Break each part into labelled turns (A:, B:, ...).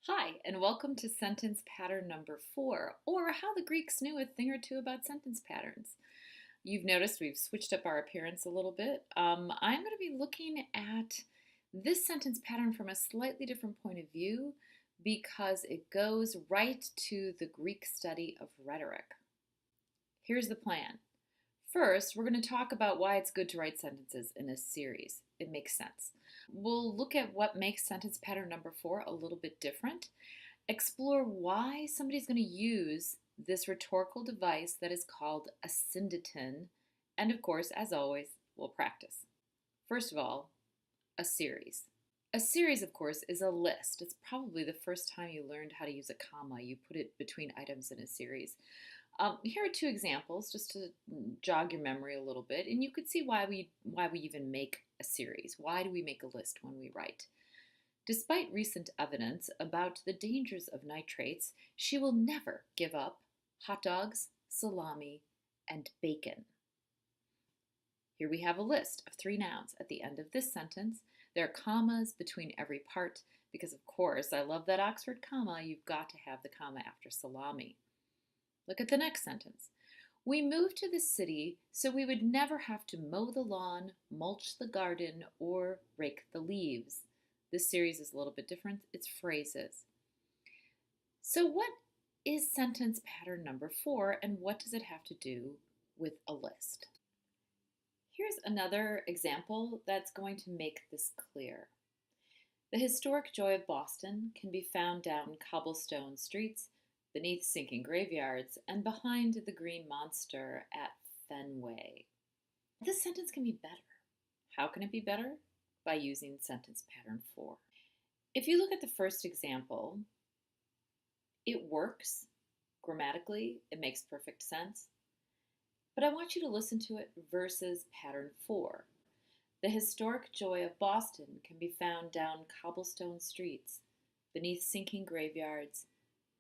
A: Hi, and welcome to sentence pattern number 4, or how the Greeks knew a thing or two about sentence patterns. You've noticed we've switched up our appearance a little bit. I'm going to be looking at this sentence pattern from a slightly different point of view because it goes right to the Greek study of rhetoric. Here's the plan. First, we're going to talk about why it's good to write sentences in a series. It makes sense. We'll look at what makes sentence pattern number 4 a little bit different, explore why somebody's going to use this rhetorical device that is called asyndeton, and of course, as always, we'll practice. First of all, a series. A series, of course, is a list. It's probably the first time you learned how to use a comma. You put it between items in a series. Here are two examples just to jog your memory a little bit, and you could see why we even make a series. Why do we make a list when we write? Despite recent evidence about the dangers of nitrates, she will never give up hot dogs, salami, and bacon. Here we have a list of 3 nouns. At the end of this sentence, there are commas between every part because, of course, I love that Oxford comma. You've got to have the comma after salami. Look at the next sentence. We moved to the city so we would never have to mow the lawn, mulch the garden, or rake the leaves. This series is a little bit different. It's phrases. So what is sentence pattern number 4, and what does it have to do with a list? Here's another example that's going to make this clear. The historic joy of Boston can be found down cobblestone streets, beneath sinking graveyards, and behind the green monster at Fenway. This sentence can be better. How can it be better? By using sentence pattern 4. If you look at the first example, it works grammatically, it makes perfect sense, but I want you to listen to it versus pattern 4. The historic joy of Boston can be found down cobblestone streets, beneath sinking graveyards,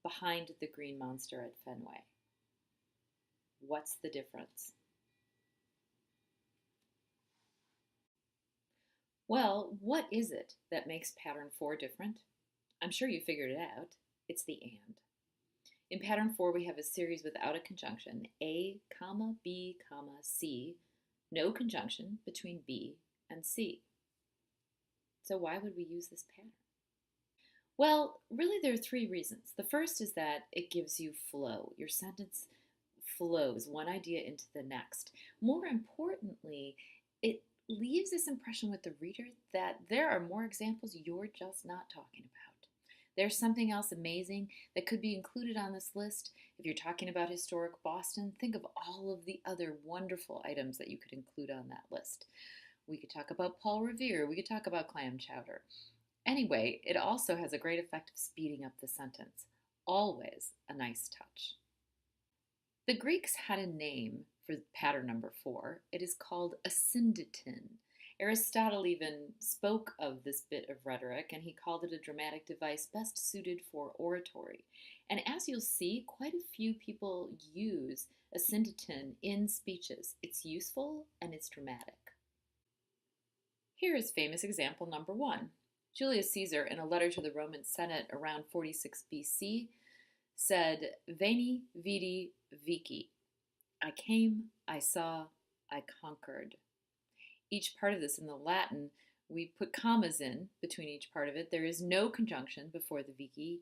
A: behind the green monster at Fenway. What's the difference? Well, what is it that makes pattern 4 different? I'm sure you figured it out. It's the and. In pattern 4, we have a series without a conjunction, A, comma, B, comma, C, no conjunction between B and C. So why would we use this pattern? Well, really there are 3 reasons. The first is that it gives you flow. Your sentence flows one idea into the next. More importantly, it leaves this impression with the reader that there are more examples you're just not talking about. There's something else amazing that could be included on this list. If you're talking about historic Boston, think of all of the other wonderful items that you could include on that list. We could talk about Paul Revere. We could talk about clam chowder. Anyway, it also has a great effect of speeding up the sentence. Always a nice touch. The Greeks had a name for pattern number 4. It is called asyndeton. Aristotle even spoke of this bit of rhetoric, and he called it a dramatic device best suited for oratory. And as you'll see, quite a few people use asyndeton in speeches. It's useful and it's dramatic. Here is famous example number 1. Julius Caesar, in a letter to the Roman Senate around 46 BC, said, Veni, vidi, vici. I came, I saw, I conquered. Each part of this in the Latin, we put commas in between each part of it. There is no conjunction before the vici.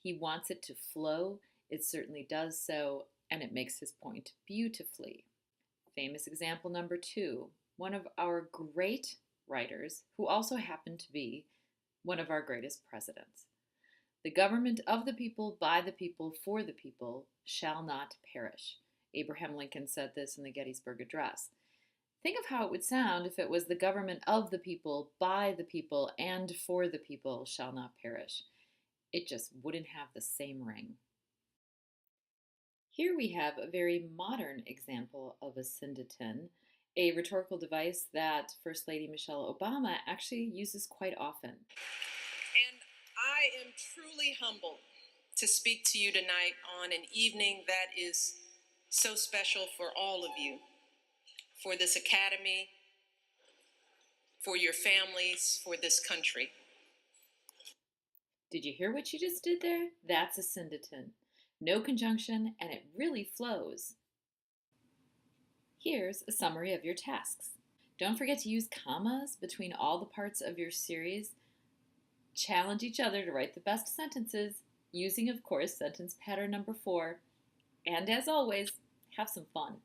A: He wants it to flow. It certainly does so, and it makes his point beautifully. Famous example number 2. One of our great writers, who also happened to be one of our greatest presidents. The government of the people, by the people, for the people, shall not perish. Abraham Lincoln said this in the Gettysburg Address. Think of how it would sound if it was the government of the people, by the people, and for the people shall not perish. It just wouldn't have the same ring. Here we have a very modern example of asyndeton, a rhetorical device that First Lady Michelle Obama actually uses quite often.
B: And I am truly humbled to speak to you tonight on an evening that is so special for all of you, for this academy, for your families, for this country.
A: Did you hear what you just did there? That's asyndeton. No conjunction, and it really flows. Here's a summary of your tasks. Don't forget to use commas between all the parts of your series. Challenge each other to write the best sentences using, of course, sentence pattern number 4. And as always, have some fun.